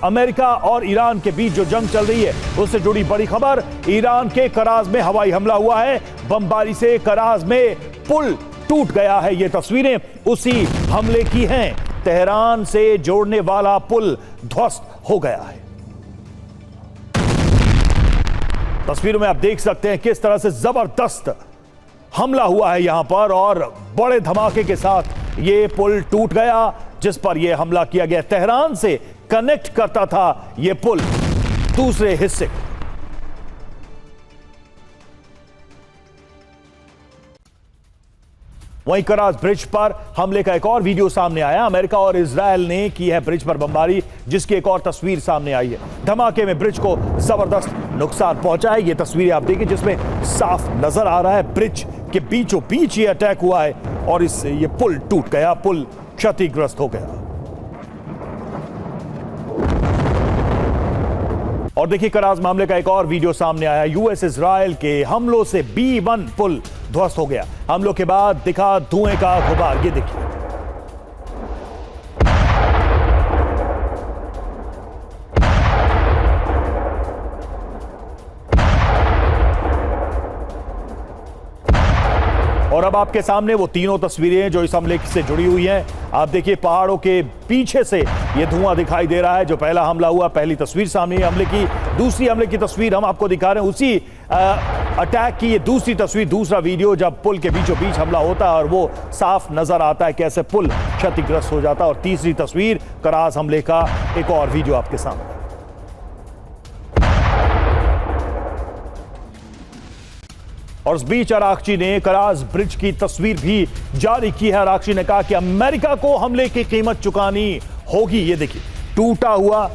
America और Iran के बीच जो जंग चल रही है उससे जुड़ी बड़ी खबर। ईरान के कराज में हवाई हमला हुआ है। बमबारी से कराज में पुल टूट गया है। ये तस्वीरें उसी हमले की हैं। तेहरान से जोड़ने वाला पुल ध्वस्त हो गया है। तस्वीरों में आप देख सकते हैं किस तरह से जबरदस्त हमला हुआ है यहां पर और बड़े धमाके के साथ ये पुल टूट गया जिस पर यह हमला किया गया। तेहरान से कनेक्ट करता था यह पुल दूसरे हिस्से को। वहीं कराज ब्रिज पर हमले का एक और वीडियो सामने आया। अमेरिका और इजरायल ने की है ब्रिज पर बमबारी, जिसकी एक और तस्वीर सामने आई है। धमाके में ब्रिज को जबरदस्त नुकसान पहुंचा है। ये तस्वीरें आप देखिए जिसमें साफ नजर आ रहा है ब्रिज के बीचों बीच ये अटैक हुआ है और इससे ये पुल टूट गया, पुल क्षतिग्रस्त हो गया। और देखिए कराज मामले का एक और वीडियो सामने आया। यूएस इजरायल के हमलों से B1 पुल ध्वस्त हो गया। हमलों के बाद दिखा धुएं का गुबार। ये देखिए और अब आपके सामने वो तीनों तस्वीरें जो इस हमले से जुड़ी हुई हैं। आप देखिए पहाड़ों के पीछे से ये धुआं दिखाई दे रहा है। जो पहला हमला हुआ, पहली तस्वीर सामने हमले की, दूसरी हमले की तस्वीर हम आपको दिखा रहे हैं उसी अटैक की। ये दूसरी तस्वीर, दूसरा वीडियो जब पुल के बीचों बीच हमला होता है और वो साफ नजर आता है कैसे पुल क्षतिग्रस्त हो जाता है। और तीसरी तस्वीर कराज हमले का एक और वीडियो आपके सामने। और इस बीच आरागची ने कराज ब्रिज की तस्वीर भी जारी की है। आरागची ने कहा कि अमेरिका को हमले की कीमत चुकानी होगी। ये देखिए टूटा हुआ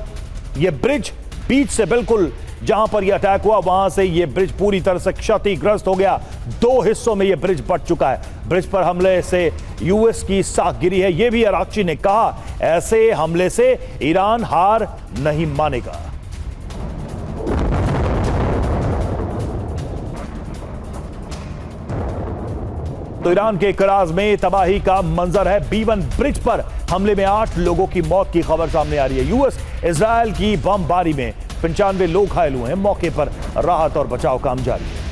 ये ब्रिज, बीच से बिल्कुल जहां पर यह अटैक हुआ वहां से यह ब्रिज पूरी तरह से क्षतिग्रस्त हो गया। दो हिस्सों में यह ब्रिज बंट चुका है। ब्रिज पर हमले से यूएस की साख गिरी है। यह भी आरागची ने कहा ऐसे हमले से ईरान हार नहीं मानेगा। तो ईरान के कराज में तबाही का मंजर है। B1 ब्रिज पर हमले में 8 लोगों की मौत की खबर सामने आ रही है। यूएस इजरायल की बमबारी में 95 लोग घायल हुए हैं। मौके पर राहत और बचाव काम जारी है।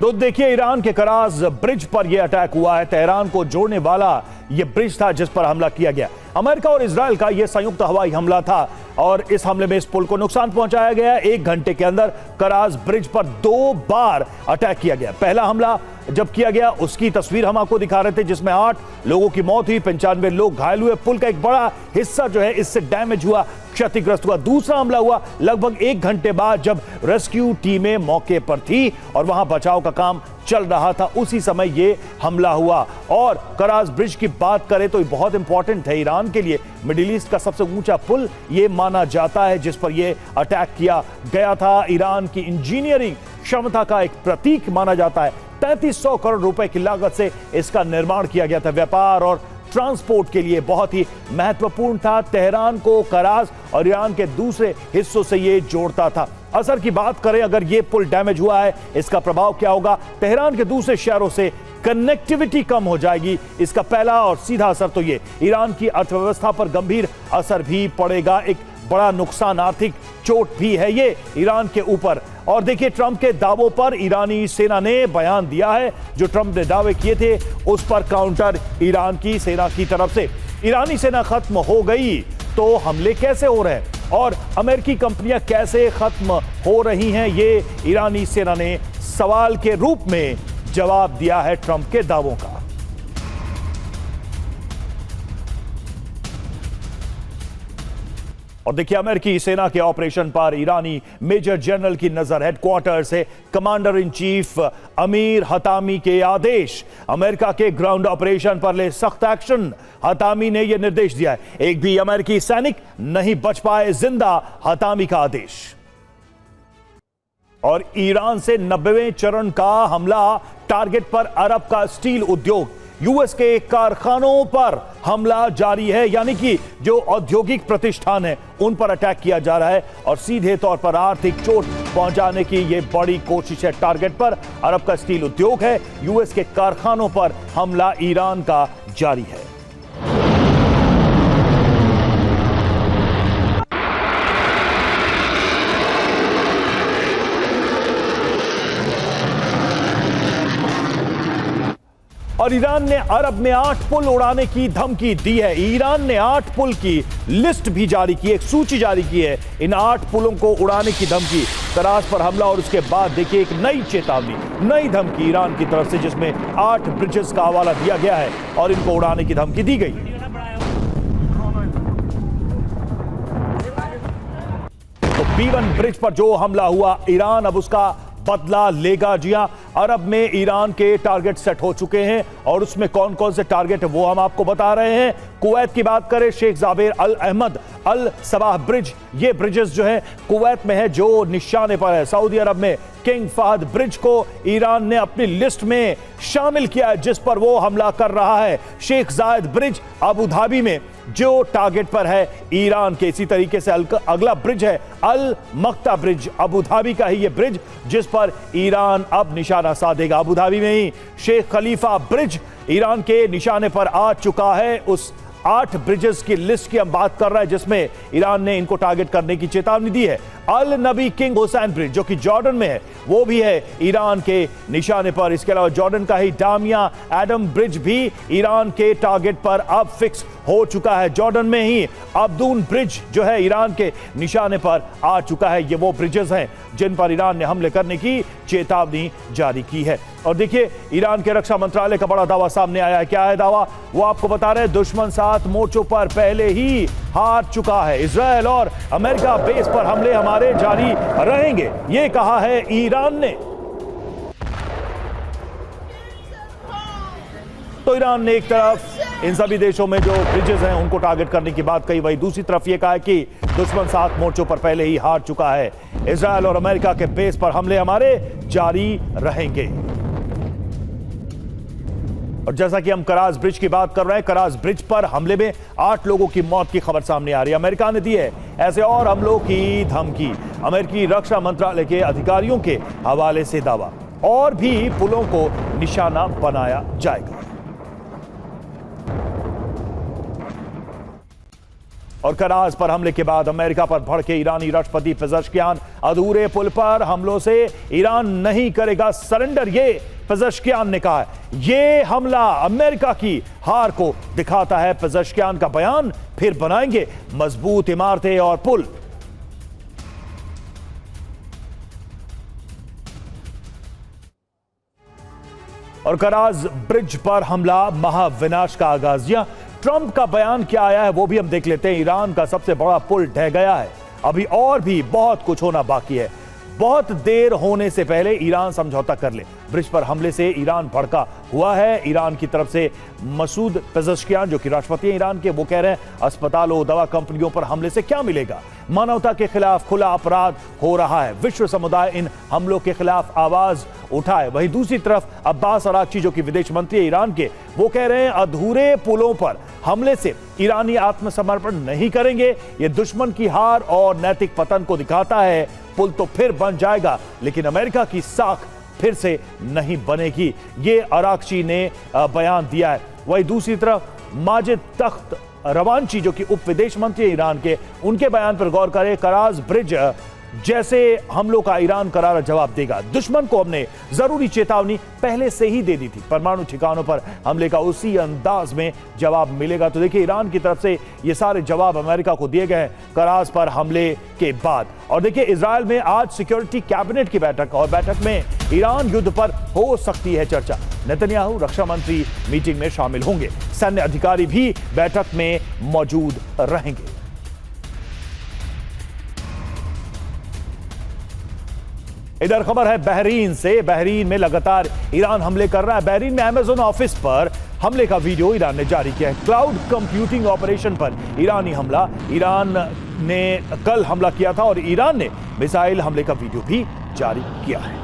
तो देखिए ईरान के कराज ब्रिज पर यह अटैक हुआ है। तेहरान को जोड़ने वाला यह ब्रिज था जिस पर हमला किया गया। अमेरिका और इजरायल का यह संयुक्त हवाई हमला था और इस हमले में इस पुल को नुकसान पहुंचाया गया। 1 घंटे के अंदर कराज ब्रिज पर 2 बार अटैक किया गया। पहला हमला जब किया गया उसकी तस्वीर हम आपको दिखा रहे थे जिसमें 8 लोगों की मौत हुई, 95 लोग घायल हुए। पुल का एक बड़ा हिस्सा जो है इससे डैमेज हुआ, क्षतिग्रस्त हुआ। दूसरा हमला हुआ लगभग 1 घंटे बाद जब रेस्क्यू टीमें मौके पर थी और वहां बचाव का काम चल रहा था। उसी समय यह हमला हुआ। और कराज ब्रिज की बात करें तो बहुत इंपॉर्टेंट है ईरान के लिए। मिडिल ईस्ट का सबसे ऊंचा पुल यह माना जाता है जिस पर यह अटैक किया गया था। ईरान की इंजीनियरिंग क्षमता का एक प्रतीक माना जाता है। 3300 करोड़ रुपए की लागत से इसका निर्माण किया गया था। व्यापार और ट्रांसपोर्ट के लिए बहुत ही महत्वपूर्ण था। तेहरान को कराज और ईरान के दूसरे हिस्सों से यह जोड़ता था। असर की बात करें, अगर यह पुल डैमेज हुआ है इसका प्रभाव क्या होगा? तेहरान के दूसरे शहरों से कनेक्टिविटी कम हो जाएगी। इसका पहला और सीधा असर तो ये ईरान की अर्थव्यवस्था पर गंभीर असर भी पड़ेगा। एक बड़ा नुकसान, आर्थिक चोट भी है ये ईरान के ऊपर। और देखिए ट्रंप के दावों पर ईरानी सेना ने बयान दिया है। जो ट्रंप ने दावे किए थे उस पर काउंटर ईरान की सेना की तरफ से। ईरानी सेना खत्म हो गई तो हमले कैसे हो रहे हैं और अमेरिकी कंपनियां कैसे खत्म हो रही हैं, ये ईरानी सेना ने सवाल के रूप में जवाब दिया है ट्रंप के दावों का। और देखिए अमेरिकी सेना के ऑपरेशन पर ईरानी मेजर जनरल की नजर। हेडक्वार्टर से कमांडर इन चीफ अमीर हतामी के आदेश। अमेरिका के ग्राउंड ऑपरेशन पर ले सख्त एक्शन। हतामी ने यह निर्देश दिया है एक भी अमेरिकी सैनिक नहीं बच पाए जिंदा, हतामी का आदेश। और ईरान से 90वें चरण का हमला, टारगेट पर अरब का स्टील उद्योग। यूएस के कारखानों पर हमला जारी है, यानी कि जो औद्योगिक प्रतिष्ठान है उन पर अटैक किया जा रहा है और सीधे तौर पर आर्थिक चोट पहुंचाने की यह बड़ी कोशिश है। टारगेट पर अरब का स्टील उद्योग है, यूएस के कारखानों पर हमला ईरान का जारी है। और ईरान ने अरब में 8 पुल उड़ाने की धमकी दी है। ईरान ने 8 पुल की लिस्ट भी जारी की, एक सूची जारी की है इन 8 पुलों को उड़ाने की धमकी। कराच पर हमला और उसके बाद देखिए एक नई चेतावनी, नई धमकी ईरान की तरफ से, जिसमें 8 ब्रिजेस का हवाला दिया गया है और इनको उड़ाने की धमकी दी गई। तो B1 ब्रिज पर जो हमला हुआ, ईरान अब उसका बदला लेगा। जी हां, अरब में ईरान के टारगेट सेट हो चुके हैं और उसमें कौन कौन से टारगेट है वो हम आपको बता रहे हैं। कुवैत की बात करें, शेख जाबेर अल अहमद अल सबाह ब्रिज, ये ब्रिजेस जो है कुवैत में है, जो निशाने पर है। सऊदी अरब में किंग फहद ब्रिज को ईरान ने अपनी लिस्ट में शामिल किया है, जिस पर वो हमला कर रहा है। शेख जायद ब्रिज अबू धाबी में जो टारगेट पर है ईरान के। इसी तरीके से अगला ब्रिज है अल मक्ता ब्रिज, अबू धाबी का ही ये ब्रिज, जिस पर ईरान अब निशाना साधेगा। अबू धाबी में ही शेख खलीफा ब्रिज ईरान के निशाने पर आ चुका है। उस 8 ब्रिजेस की लिस्ट की हम बात कर रहे हैं, जिसमें ईरान ने इनको टारगेट करने की चेतावनी दी है। अल नबी किंग हुसैन ब्रिज जो कि जॉर्डन में है, वो भी है ईरान के निशाने पर। इसके अलावा जॉर्डन का ही डामिया एडम ब्रिज भी ईरान के टारगेट पर अब फिक्स हो चुका है। जॉर्डन में ही अब्दून ब्रिज जो है ईरान के निशाने पर आ चुका है। ये वो ब्रिजेस हैं जिन पर ईरान ने हमले करने की चेतावनी जारी की है। और देखिए, ईरान के रक्षा मंत्रालय का बड़ा दावा सामने आया है। क्या है दावा, वो आपको बता रहे हैं। दुश्मन 7 मोर्चों पर पहले ही हार चुका है। इजरायल और अमेरिका बेस पर हमले हमारे जारी रहेंगे, ये कहा है ईरान ने। तो ईरान ने एक तरफ इन सभी देशों में जो ब्रिजेस हैं उनको टारगेट करने की बात कही, वही दूसरी तरफ ये कहा है कि दुश्मन 7 मोर्चों पर पहले ही हार चुका है। इजरायल और अमेरिका के बेस पर हमले हमारे जारी रहेंगे। और जैसा कि हम कराज ब्रिज की बात कर रहे हैं, कराज ब्रिज पर हमले में 8 लोगों की मौत की खबर सामने आ रही है। अमेरिका ने दी है ऐसे और हमलों की धमकी। अमेरिकी रक्षा मंत्रालय के अधिकारियों के हवाले से दावा, और भी पुलों को निशाना बनाया जाएगा। और कराज पर हमले के बाद अमेरिका पर भड़के ईरानी राष्ट्रपति पेजेश्कियान। अधूरे पुल पर हमलों से ईरान नहीं करेगा सरेंडर, ये पेजेश्कियान ने कहा है। ये हमला अमेरिका की हार को दिखाता है। पेजेश्कियान का बयान, फिर बनाएंगे मजबूत इमारतें और पुल। और कराज ब्रिज पर हमला, महाविनाश का आगाज। ट्रंप का बयान क्या आया है वो भी हम देख लेते हैं। ईरान का सबसे बड़ा पुल ढह गया है, अभी और भी बहुत कुछ होना बाकी है। बहुत देर होने से पहले ईरान समझौता कर ले। ब्रिज पर हमले से ईरान भड़का हुआ है। ईरान की तरफ से मसूद पेजेश्कियान जो कि राष्ट्रपति हैं ईरान के, वो कह रहे हैं अस्पतालों, दवा कंपनियों पर हमले से क्या मिलेगा, मानवता के खिलाफ खुला अपराध हो रहा है, विश्व समुदाय इन हमलों के खिलाफ आवाज उठाए। वहीं दूसरी तरफ अब्बास अराक्ची जो कि विदेश मंत्री ईरान के, वो कह रहे हैं अधूरे पुलों पर हमले से ईरानी आत्मसमर्पण नहीं करेंगे। ये दुश्मन की हार और नैतिक पतन को दिखाता है। पुल तो फिर बन जाएगा, लेकिन अमेरिका की साख फिर से नहीं बनेगी, ये अराक्ची ने बयान दिया है। वहीं दूसरी तरफ माजिद तख्त रवांची जो कि उप विदेश मंत्री ईरान के, उनके बयान पर गौर करें। कराज ब्रिज जैसे हमलों का ईरान करारा जवाब देगा। दुश्मन को हमने जरूरी चेतावनी पहले से ही दे दी थी, परमाणु ठिकानों पर हमले का उसी अंदाज में जवाब मिलेगा। तो देखिए, ईरान की तरफ से ये सारे जवाब अमेरिका को दिए गए हैं कराज पर हमले के बाद। और देखिए, इजरायल में आज सिक्योरिटी कैबिनेट की बैठक, और बैठक में ईरान युद्ध पर हो सकती है चर्चा। नेतन्याहू रक्षा मंत्री मीटिंग में शामिल होंगे, सैन्य अधिकारी भी बैठक में मौजूद रहेंगे। इधर खबर है बहरीन से। बहरीन में लगातार ईरान हमले कर रहा है। बहरीन में अमेज़न ऑफिस पर हमले का वीडियो ईरान ने जारी किया है। क्लाउड कंप्यूटिंग ऑपरेशन पर ईरानी हमला। ईरान ने कल हमला किया था और ईरान ने मिसाइल हमले का वीडियो भी जारी किया है।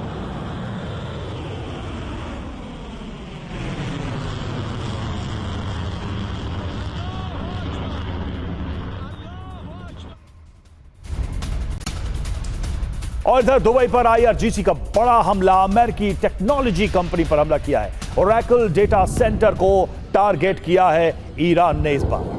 और इधर दुबई पर आईआरजीसी का बड़ा हमला, अमेरिकी टेक्नोलॉजी कंपनी पर हमला किया है। ओरेकल डेटा सेंटर को टारगेट किया है ईरान ने इस बार।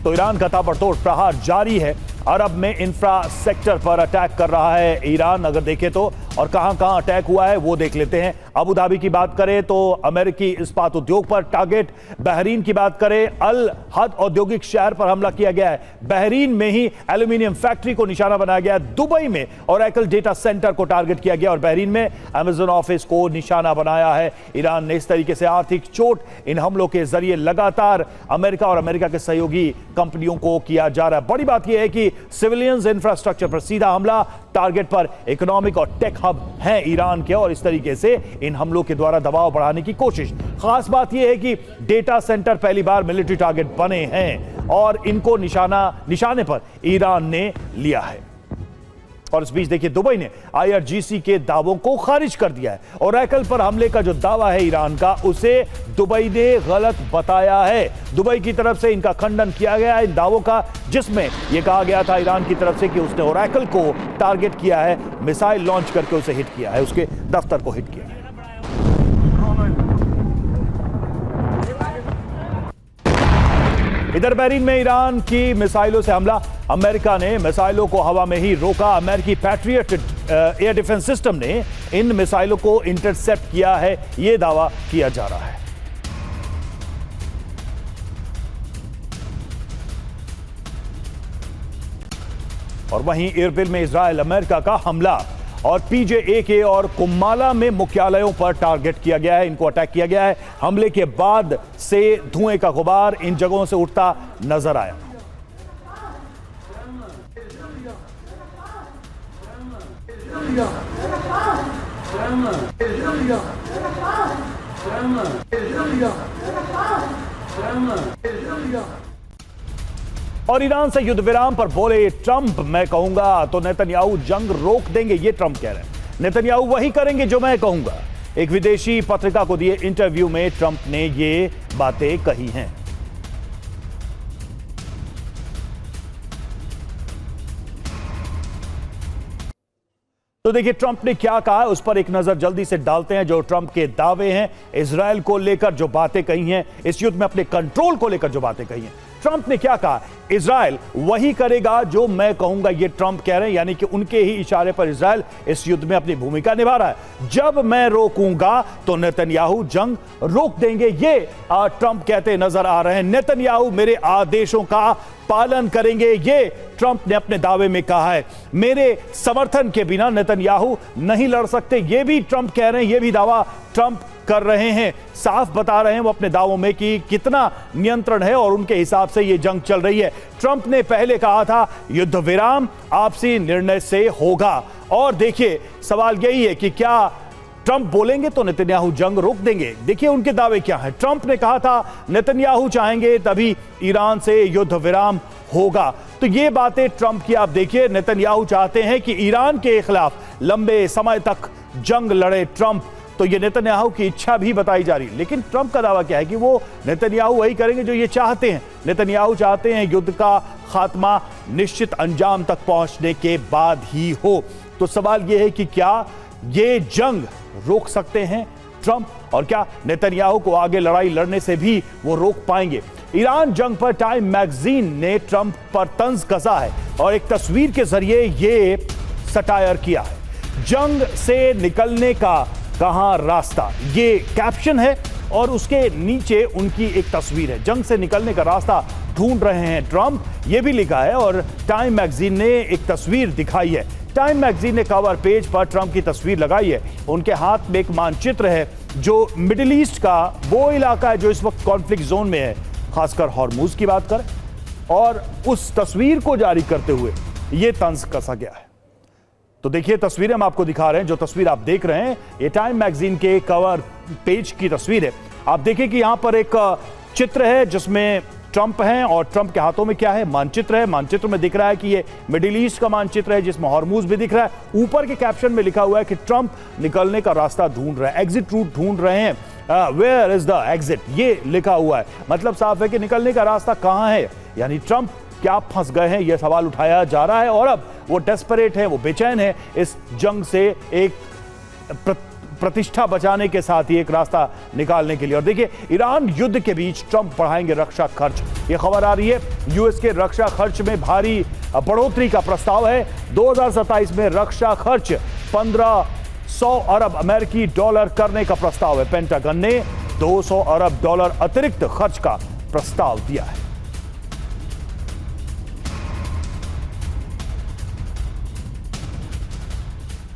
तो ईरान का ताबड़तोड़ प्रहार जारी है। अरब में इंफ्रास्ट्रक्चर पर अटैक कर रहा है ईरान, अगर देखें तो, और कहां कहां अटैक हुआ है वो देख लेते हैं। अबू धाबी की बात करें तो अमेरिकी इस्पात उद्योग पर टारगेट, बहरीन की बात करें अल हद औद्योगिक शहर पर हमला किया गया है, बहरीन में ही एल्यूमिनियम फैक्ट्री को निशाना बनाया गया है, दुबई में ओरेकल डेटा सेंटर को टारगेट किया गया और बहरीन में अमेजन ऑफिस को निशाना बनाया है ईरान ने। इस तरीके से आर्थिक चोट इन हमलों के जरिए लगातार अमेरिका और अमेरिका के सहयोगी कंपनियों को किया जा रहा है। बड़ी बात यह है कि सिविलियंस इंफ्रास्ट्रक्चर पर सीधा हमला, टारगेट पर इकोनॉमिक और टेक हब हैं ईरान के, और इस तरीके से इन हमलों के द्वारा दबाव बढ़ाने की कोशिश। खास बात यह है कि डेटा सेंटर पहली बार मिलिट्री टारगेट बने हैं और इनको निशाने पर ईरान ने लिया है। और इस बीच देखिए दुबई ने आईआरजीसी के दावों को खारिज कर दिया है। ओरेकल पर हमले का जो दावा है ईरान का, उसे दुबई ने गलत बताया है। दुबई की तरफ से इनका खंडन किया गया है इन दावों का, जिसमें यह कहा गया था ईरान की तरफ से कि उसने ओरेकल को टारगेट किया है, मिसाइल लॉन्च करके उसे हिट किया है, उसके दफ्तर को हिट किया है। इधर बहरीन में ईरान की मिसाइलों से हमला, अमेरिका ने मिसाइलों को हवा में ही रोका। अमेरिकी पैट्रियट एयर डिफेंस सिस्टम ने इन मिसाइलों को इंटरसेप्ट किया है, यह दावा किया जा रहा है। और वहीं इरबिल में इजराइल अमेरिका का हमला, और पीजेए और कुम्माला में मुख्यालयों पर टारगेट किया गया है, इनको अटैक किया गया है। हमले के बाद से धुएं का गुबार इन जगहों से उठता नजर आया। और ईरान से युद्ध विराम पर बोले ट्रंप, मैं कहूंगा तो नेतन्याहू जंग रोक देंगे, ये ट्रंप कह रहे हैं। नेतन्याहू वही करेंगे जो मैं कहूंगा। एक विदेशी पत्रिका को दिए इंटरव्यू में ट्रंप ने ये बातें कही हैं। तो देखिए ट्रंप ने क्या कहा, उस पर एक नजर जल्दी से डालते हैं। जो ट्रंप के दावे हैं इजराइल को लेकर, जो बातें कही हैं, इस युद्ध में अपने कंट्रोल को लेकर जो बातें कही हैं, ट्रंप ने क्या कहा, इजराइल वही करेगा जो मैं कहूंगा, ये ट्रंप कह रहे हैं, यानी कि उनके ही इशारे पर इजराइल इस युद्ध में अपनी भूमिका निभा रहा है। जब मैं रोकूंगा तो नेतन्याहू जंग रोक देंगे, ये ट्रंप कहते नजर आ रहे हैं। नेतन्याहू मेरे आदेशों का पालन करेंगे, ये ट्रंप ने अपने दावे में कहा है। मेरे समर्थन के बिना नेतन्याहू नहीं लड़ सकते, ये भी ट्रंप कह रहे हैं, ये भी दावा ट्रंप कर रहे हैं। साफ बता रहे हैं वो अपने दावों में कि कितना नियंत्रण है और उनके हिसाब से ये जंग चल रही है। ट्रंप ने पहले कहा था युद्ध विराम आपसी निर्णय से होगा, और देखिए सवाल यही है कि क्या ट्रंप बोलेंगे तो नेतन्याहू जंग रोक देंगे। देखिए उनके दावे क्या हैं। ट्रंप ने कहा था नेतन्याहू चाहेंगे तभी ईरान से युद्ध विराम होगा, तो ये बातें ट्रंप की आप देखिए। नेतन्याहू चाहते हैं कि ईरान के खिलाफ लंबे समय तक जंग लड़े ट्रंप, तो ये नेतन्याहू की इच्छा भी बताई जा रही है। लेकिन ट्रंप का दावा क्या है कि वो नेतन्याहू वही करेंगे जो ये चाहते हैं। नेतन्याहू चाहते हैं युद्ध का खात्मा निश्चित अंजाम तक पहुंचने के बाद ही हो। तो सवाल ये है कि क्या ये जंग रोक सकते हैं ट्रंप, और क्या नेतन्याहू को आगे लड़ाई लड़ने से भी वो रोक पाएंगे। ईरान जंग पर टाइम मैगजीन ने ट्रंप पर तंज कसा है और एक तस्वीर के जरिए ये सटायर किया है। जंग से निकलने का कहां रास्ता, ये कैप्शन है और उसके नीचे उनकी एक तस्वीर है। जंग से निकलने का रास्ता ढूंढ रहे हैं ट्रंप, ये भी लिखा है, और टाइम मैगजीन ने एक तस्वीर दिखाई है। टाइम मैगजीन ने कवर पेज पर ट्रंप की तस्वीर लगाई है। उनके हाथ में एक मानचित्र है जो मिडिल ईस्ट का वो इलाका है जो इस वक्त कॉन्फ्लिक्ट जोन में है, खासकर हॉर्मुज की बात करें, और उस तस्वीर को जारी करते हुए यह तंज कसा गया है। तो देखिए तस्वीरें हम आपको दिखा रहे हैं। जो तस्वीर आप देख रहे हैं ये टाइम मैगजीन के कवर पेज की तस्वीर है। आप देखिए कि यहां पर एक चित्र है जिसमें ट्रंप हैं और ट्रंप के हाथों में क्या है, मानचित्र है। मानचित्र में दिख रहा है कि ये मिडिल ईस्ट का मानचित्र है जिसमें हॉर्मुज भी दिख रहा है। ऊपर के कैप्शन में लिखा हुआ है कि ट्रंप निकलने का रास्ता ढूंढ रहे हैं, एग्जिट रूट ढूंढ रहे हैं। वेयर इज द एग्जिट, ये लिखा हुआ है। मतलब साफ है कि निकलने का रास्ता कहां है, यानी ट्रंप क्या फंस गए हैं, यह सवाल उठाया जा रहा है और अब वो डेस्परेट है, वो बेचैन है इस जंग से एक प्रतिष्ठा बचाने के साथ ही एक रास्ता निकालने के लिए। और देखिए, ईरान युद्ध के बीच ट्रंप बढ़ाएंगे रक्षा खर्च, ये खबर आ रही है। यूएस के रक्षा खर्च में भारी बढ़ोतरी का प्रस्ताव है। 2027 में रक्षा खर्च 1500 अरब अमेरिकी डॉलर करने का प्रस्ताव है। पेंटागन ने 200 अरब डॉलर अतिरिक्त खर्च का प्रस्ताव दिया है।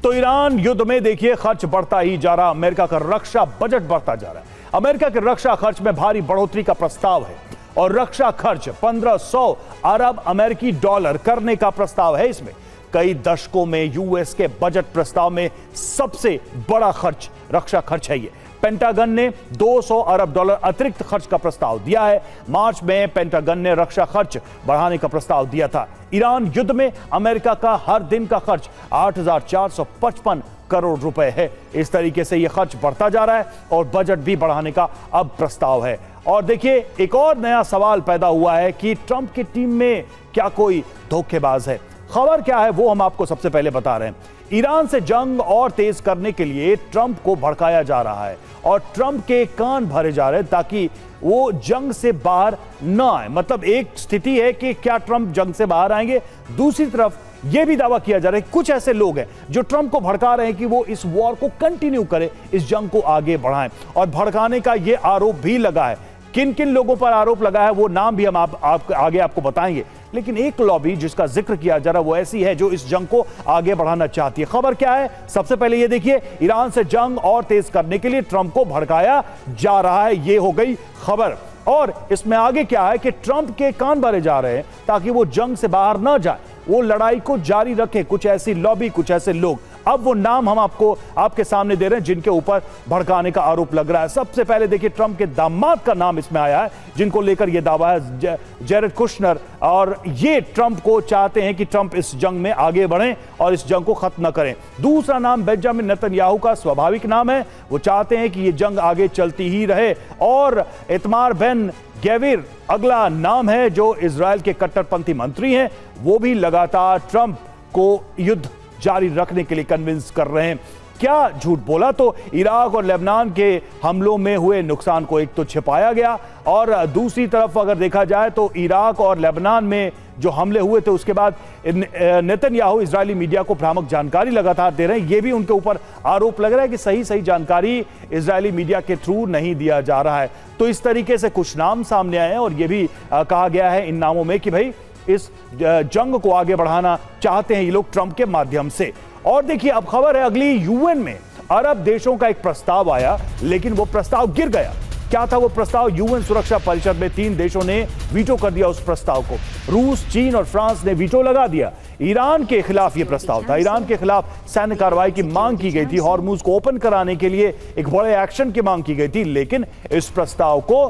तो ईरान युद्ध में देखिए खर्च बढ़ता ही जा रहा, अमेरिका का रक्षा बजट बढ़ता जा रहा है। अमेरिका के रक्षा खर्च में भारी बढ़ोतरी का प्रस्ताव है और रक्षा खर्च 1500 अरब अमेरिकी डॉलर करने का प्रस्ताव है। इसमें कई दशकों में यूएस के बजट प्रस्ताव में सबसे बड़ा खर्च रक्षा खर्च है। ये पेंटागन ने 200 अरब डॉलर अतिरिक्त खर्च का प्रस्ताव दिया है। मार्च में पेंटागन ने रक्षा खर्च बढ़ाने का प्रस्ताव दिया था। ईरान युद्ध में अमेरिका का हर दिन का खर्च 8,455 करोड़ रुपए है। इस तरीके से यह खर्च बढ़ता जा रहा है और बजट भी बढ़ाने का अब प्रस्ताव है। और देखिए, एक और नया सवाल पैदा हुआ है कि ट्रंप की टीम में क्या कोई धोखेबाज है। खबर क्या है वो हम आपको सबसे पहले बता रहे हैं। ईरान से जंग और तेज करने के लिए ट्रंप को भड़काया जा रहा है और ट्रंप के कान भरे जा रहे हैं ताकि वो जंग से बाहर ना आए। मतलब एक स्थिति है कि क्या ट्रंप जंग से बाहर आएंगे, दूसरी तरफ यह भी दावा किया जा रहा है कुछ ऐसे लोग हैं जो ट्रंप को भड़का रहे हैं कि वो इस वॉर को कंटिन्यू करें, इस जंग को आगे बढ़ाएं। और भड़काने का यह आरोप भी लगा है। किन किन लोगों पर आरोप लगा है वो नाम भी हम आगे आपको बताएंगे। लेकिन एक लॉबी जिसका जिक्र किया जा रहा है वो ऐसी है जो इस जंग को आगे बढ़ाना चाहती है। खबर क्या है, सबसे पहले ये देखिए, ईरान से जंग और तेज करने के लिए ट्रंप को भड़काया जा रहा है, ये हो गई खबर। और इसमें आगे क्या है कि ट्रंप के कान भरे जा रहे हैं ताकि वो जंग से बाहर ना जाए, वो लड़ाई को जारी रखे। कुछ ऐसी लॉबी, कुछ ऐसे लोग, अब वो नाम हम आपके सामने दे रहे हैं जिनके ऊपर भड़काने का आरोप लग रहा है। सबसे पहले देखिए, ट्रंप के दामाद का नाम इसमें आया है जिनको लेकर यह दावा है, जेरेड कुशनर। और ये ट्रंप को चाहते हैं कि ट्रंप इस जंग में आगे बढ़ें और इस जंग को खत्म न करें। दूसरा नाम बेंजामिन नेतन्याहू का स्वाभाविक नाम है, वो चाहते हैं कि ये जंग आगे चलती ही रहे। और इतमार बेन गवीर अगला नाम है जो इजराइल के कट्टरपंथी मंत्री हैं, वो भी लगातार ट्रंप को युद्ध जारी रखने के लिए कन्विंस कर रहे हैं। क्या झूठ बोला तो इराक और लेबनान के हमलों में हुए नुकसान को एक तो छिपाया गया और दूसरी तरफ अगर देखा जाए तो इराक और लेबनान में जो हमले हुए थे उसके बाद नेतन्याहू इजरायली मीडिया को भ्रामक जानकारी लगातार दे रहे हैं। यह भी उनके ऊपर आरोप लग रहा है कि सही जानकारी इजरायली मीडिया के थ्रू नहीं दिया जा रहा है। तो इस तरीके से कुछ नाम सामने आए हैं और यह भी कहा गया है इन नामों में कि भाई इस जंग को आगे बढ़ाना चाहते हैं ये लोग ट्रंप के माध्यम से। और देखिए, अब खबर है अगली, यूएन में अरब देशों का एक प्रस्ताव आया लेकिन वो प्रस्ताव गिर गया। क्या था वो प्रस्ताव? यूएन सुरक्षा परिषद में 3 देशों ने वीटो कर दिया उस प्रस्ताव को। रूस, चीन और फ्रांस ने वीटो लगा दिया। ईरान के खिलाफ यह प्रस्ताव था। ईरान के खिलाफ सैन्य कार्रवाई की मांग की गई थी, हॉर्मुज को ओपन कराने के लिए एक बड़े एक्शन की मांग की गई थी, लेकिन इस प्रस्ताव को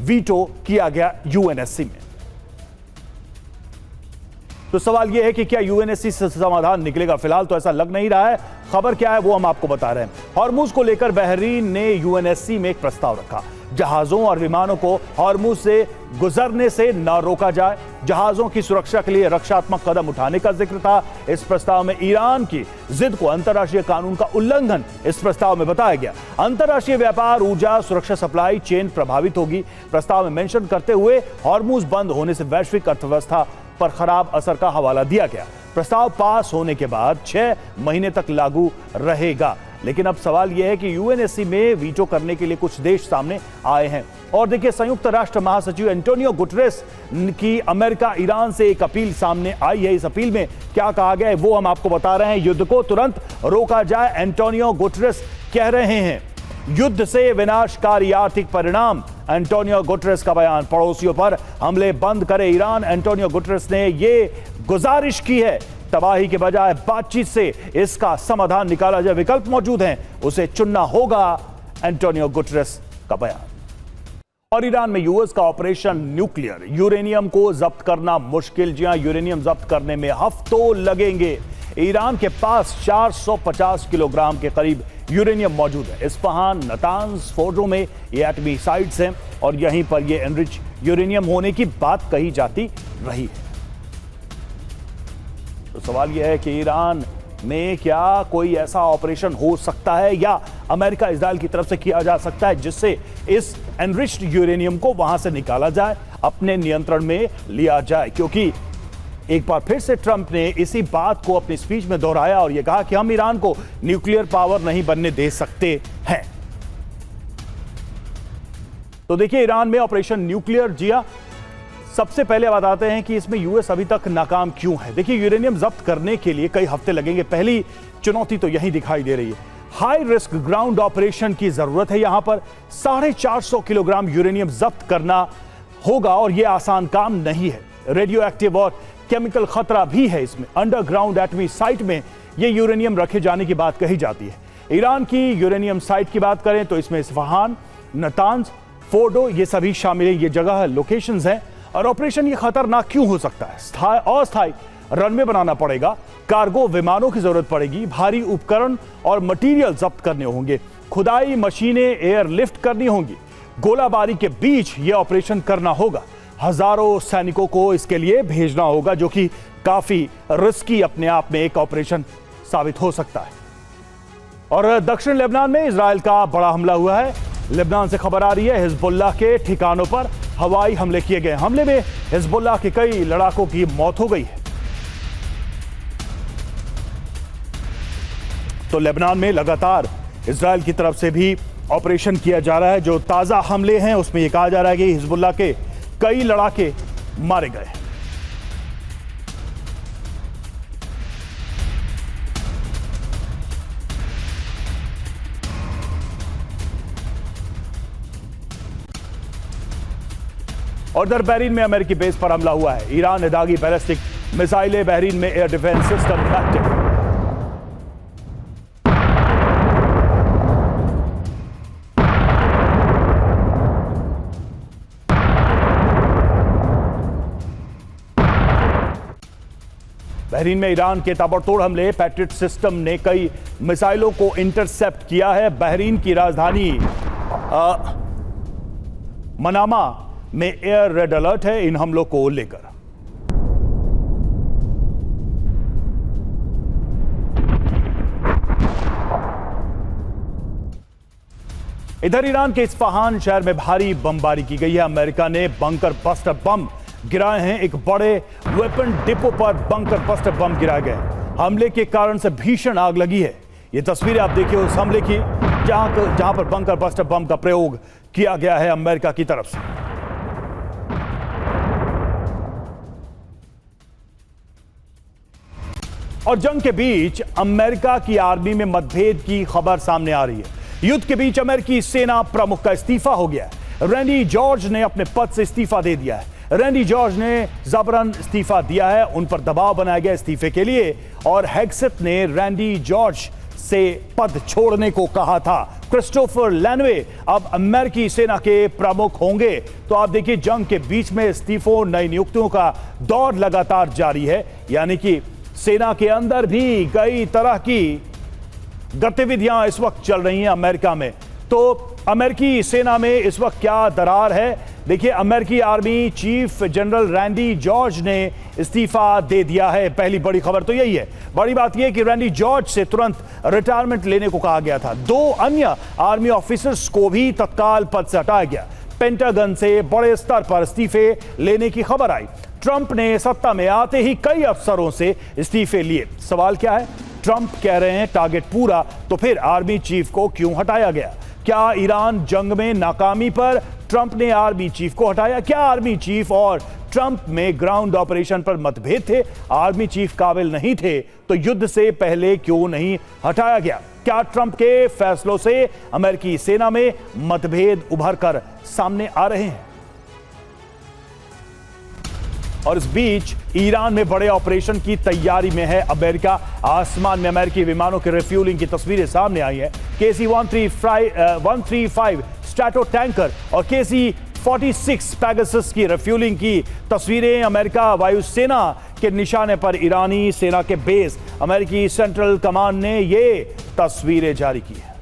वीटो किया गया यूएनएससी में। तो सवाल यह है कि क्या यूएनएससी से समाधान निकलेगा? फिलहाल तो ऐसा लग नहीं रहा है। खबर क्या है वो हम आपको बता रहे हैं। हॉर्मुज को लेकर बहरीन ने यूएनएससी में एक प्रस्ताव रखा, जहाजों और विमानों को हॉर्मुज से गुजरने से न रोका जाए। जहाजों की सुरक्षा के लिए रक्षात्मक कदम उठाने का जिक्र था। इस प्रस्ताव में ईरान की जिद को अंतर्राष्ट्रीय कानून का उल्लंघन इस प्रस्ताव में बताया गया। अंतर्राष्ट्रीय व्यापार, ऊर्जा, सुरक्षा, सप्लाई चेन प्रभावित होगी। प्रस्ताव में मेंशन करते हुए हॉर्मुज बंद होने से वैश्विक अर्थव्यवस्था पर खराब असर का हवाला दिया गया। प्रस्ताव पास होने के बाद 6 महीने तक लागू रहेगा। लेकिन अब सवाल यह है कि यूएनएससी में वीटो करने के लिए कुछ देश सामने आए हैं। और देखिए, संयुक्त राष्ट्र महासचिव एंटोनियो गुटेरेस की अमेरिका ईरान से एक अपील सामने आई है। इस अपील में क्या कहा गया है वो हम आपको बता रहे हैं। युद्ध को तुरंत रोका जाए, एंटोनियो गुटेरेस कह रहे हैं। युद्ध से विनाशकारी आर्थिक परिणाम, एंटोनियो गुटेरेस का बयान। पड़ोसियों पर हमले बंद करे ईरान, एंटोनियो गुटेरेस ने ये गुजारिश की है। तबाही के बजाय बातचीत से इसका समाधान निकाला जाए, विकल्प मौजूद हैं, उसे चुनना होगा, एंटोनियो गुटेरेस का बयान। और ईरान में यूएस का ऑपरेशन न्यूक्लियर, यूरेनियम को जब्त करना मुश्किल। जी हां, यूरेनियम जब्त करने में हफ्तों लगेंगे। ईरान के पास 450 किलोग्राम के करीब यूरेनियम मौजूद है। इस्फहान, नतांज, फोर्डो में ये एटमी साइट्स हैं और यहीं पर ये एनरिच यूरेनियम होने की बात कही जाती रही है। तो सवाल यह है कि ईरान में क्या कोई ऐसा ऑपरेशन हो सकता है या अमेरिका इजराइल की तरफ से किया जा सकता है जिससे इस एनरिच्ड यूरेनियम को वहां से निकाला जाए, अपने नियंत्रण में लिया जाए। क्योंकि एक बार फिर से ट्रंप ने इसी बात को अपनी स्पीच में दोहराया और यह कहा कि हम ईरान को न्यूक्लियर पावर नहीं बनने दे सकते हैं। तो देखिए, ईरान में ऑपरेशन न्यूक्लियर जिया, सबसे पहले बताते हैं कि इसमें यूएस अभी तक नाकाम क्यों है। देखिए, यूरेनियम जब्त करने के लिए कई हफ्ते लगेंगे। पहली चुनौती तो यही दिखाई दे रही है, हाई रिस्क ग्राउंड ऑपरेशन की जरूरत है। यहां पर 450 किलोग्राम यूरेनियम जब्त करना होगा और यह आसान काम नहीं है। रेडियो एक्टिव और केमिकल खतरा भी है इसमें। अंडरग्राउंड एटमी साइट में यह यूरेनियम रखे जाने की बात कही जाती है। ईरान की यूरेनियम साइट की बात करें तो इसमें इस्फहान, नतांज, फोर्डो ये सभी शामिल है। ये जगह लोकेशंस हैं। और ऑपरेशन ये खतरनाक क्यों हो सकता है? अस्थायी रनवे बनाना पड़ेगा, कार्गो विमानों की जरूरत पड़ेगी, भारी उपकरण और मटेरियल जब्त करने होंगे, खुदाई मशीनें एयरलिफ्ट करनी होंगी, गोलाबारी के बीच यह ऑपरेशन करना होगा, हजारों सैनिकों को इसके लिए भेजना होगा, जो कि काफी रिस्की अपने आप में एक ऑपरेशन साबित हो सकता है। और दक्षिण लेबनान में इजराइल का बड़ा हमला हुआ है। लेबनान से खबर आ रही है, हिजबुल्लाह के ठिकानों पर हवाई हमले किए गए। हमले में हिजबुल्लाह के कई लड़ाकों की मौत हो गई है। तो लेबनान में लगातार इजराइल की तरफ से भी ऑपरेशन किया जा रहा है। जो ताजा हमले हैं उसमें यह कहा जा रहा है कि हिजबुल्लाह के कई लड़ाके मारे गए। और उधर बहरीन में अमेरिकी बेस पर हमला हुआ है। ईरान ने दागी बैलिस्टिक मिसाइलें, बहरीन में air defence system active. Bahrain में ईरान के ताबड़तोड़ हमले, पैट्रियट सिस्टम ने कई मिसाइलों को इंटरसेप्ट किया है। बहरीन की राजधानी मनामा में एयर रेड अलर्ट है इन हमलों को लेकर। इधर ईरान के इस्फहान शहर में भारी बमबारी की गई है। अमेरिका ने बंकर बस्टर बम गिराए हैं। एक बड़े वेपन डिपो पर बंकर बस्टर बम गिराए गए। हमले के कारण से भीषण आग लगी है। ये तस्वीरें आप देखिए उस हमले की जहां पर बंकर बस्टर बम का प्रयोग किया गया है अमेरिका की तरफ से। और जंग के बीच अमेरिका की आर्मी में मतभेद की खबर सामने आ रही है। युद्ध के बीच अमेरिकी सेना प्रमुख का इस्तीफा हो गया है। रैंडी जॉर्ज ने अपने पद से इस्तीफा दे दिया है। रैंडी जॉर्ज ने जबरन इस्तीफा दिया है। उन पर दबाव बनाया गया इस्तीफे के लिए और हेग्सेथ ने रैंडी जॉर्ज से पद छोड़ने को कहा था। क्रिस्टोफर लैनवे अब अमेरिकी सेना के प्रमुख होंगे। तो आप देखिए, जंग के बीच में इस्तीफों, नई नियुक्तियों का दौर लगातार जारी है। यानी कि सेना के अंदर भी कई तरह की गतिविधियां इस वक्त चल रही हैं अमेरिका में। तो अमेरिकी सेना में इस वक्त क्या दरार है? देखिए, अमेरिकी army chief general Randy George ने इस्तीफा दे दिया है। पहली बड़ी खबर तो यही है। बड़ी बात यह कि रैंडी जॉर्ज से तुरंत रिटायरमेंट लेने को कहा गया था। 2 अन्य आर्मी ऑफिसर्स को भी तत्काल पद से हटाया गया। पेंटागन से बड़े स्तर पर इस्तीफे लेने की खबर आई। ट्रंप ने सत्ता में आते ही कई अफसरों से इस्तीफे लिए। सवाल क्या है? ट्रंप कह रहे हैं टारगेट पूरा, तो फिर आर्मी चीफ को क्यों हटाया गया? क्या ईरान जंग में नाकामी पर ट्रंप ने आर्मी चीफ को हटाया? क्या आर्मी चीफ और ट्रंप में ग्राउंड ऑपरेशन पर मतभेद थे? आर्मी चीफ काबिल नहीं थे तो युद्ध से पहले क्यों नहीं हटाया गया? क्या ट्रंप के फैसलों से अमेरिकी सेना में मतभेद उभर कर सामने आ रहे हैं? और इस बीच ईरान में बड़े ऑपरेशन की तैयारी में है अमेरिका। आसमान में अमेरिकी विमानों के रिफ्यूलिंग की तस्वीरें सामने आई है। KC-135 स्ट्रैटो टैंकर और KC-46 पेगासस की रिफ्यूलिंग की तस्वीरें। अमेरिका वायुसेना के निशाने पर ईरानी सेना के बेस अमेरिकी सेंट्रल कमांड ने ये तस्वीरें जारी की है।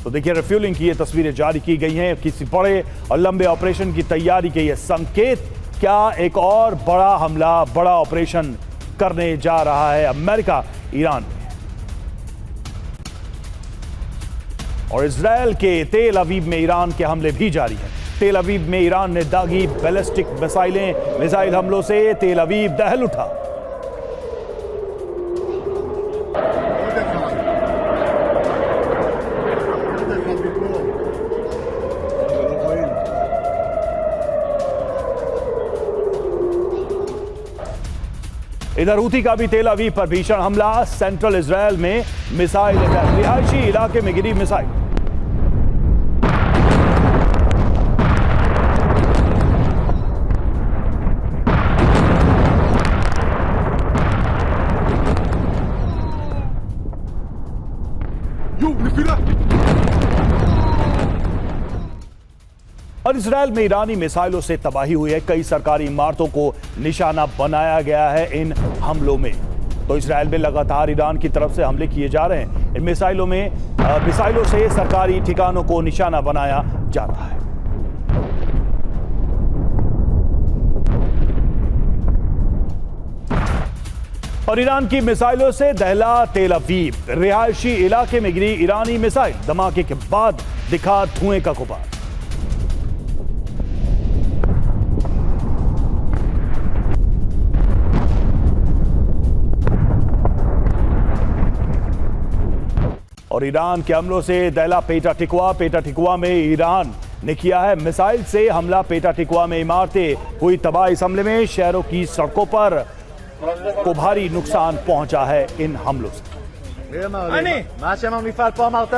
तो देखिए, रिफ्यूलिंग की ये तस्वीरें जारी की गई हैं। किसी बड़े और लंबे ऑपरेशन की तैयारी के ये संकेत, क्या एक और बड़ा हमला, बड़ा ऑपरेशन करने जा रहा है अमेरिका ईरान में। और इजरायल के तेल अवीव में ईरान के हमले भी जारी हैं। तेल अवीव में ईरान ने दागी बैलिस्टिक मिसाइल हमलों से तेल अवीव दहल उठा। इधर हूथी का भी तेल अवीव पर भीषण हमला। सेंट्रल इजरायल में मिसाइल अटैक, रिहायशी इलाके में गिरी मिसाइल। और इजरायल में ईरानी मिसाइलों से तबाही हुई है। कई सरकारी इमारतों को निशाना बनाया गया है इन हमलों में। तो इजरायल में लगातार ईरान की तरफ से हमले किए जा रहे हैं। इन मिसाइलों से सरकारी ठिकानों को निशाना बनाया जा रहा है। और ईरान की मिसाइलों से दहला तेल अवीव, रिहायशी इलाके में गिरी ईरानी मिसाइल। धमाके के बाद दिखा धुएं का गुबार। और ईरान के हमलों से दहला पेटा टिकवा में ईरान ने किया है मिसाइल से हमला। पेटा टिकवा में इमारतें हुई तबाह। इस हमले में शहरों की सड़कों पर को भारी नुकसान पहुंचा है इन हमलों से। מה שם המפעל פה אמרת?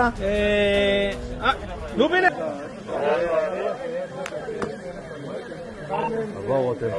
לובינר. עבור אותם.